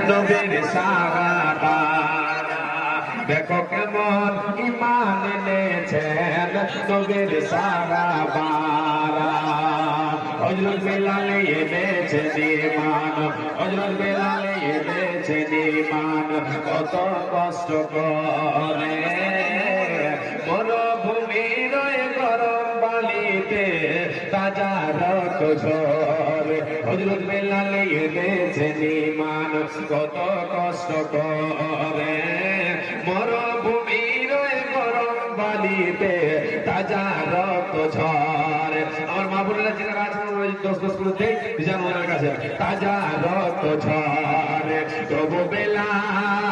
নবীর সাহাবা দেখো কেমন ঈমান এনেছেন নবীর সাহাবারা হযরত বেলাল এনেছেন ঈমান হযরত বেলাল এনেছেন ঈমান কত কষ্ট করে মরুভূমির গরম বালিতে তাজা রক্ত ঝরে হযরত বেলাল এনেছেন ঈমান কত কষ্ট করে মরুভূমির গরম বালিতে তাজা রক্ত ঝরে আমার মা বোনেরা যারা আছেন ওই 10 গুলোতে জানো ওনার কাছে তাজা রক্ত ঝরে তবু বেলাল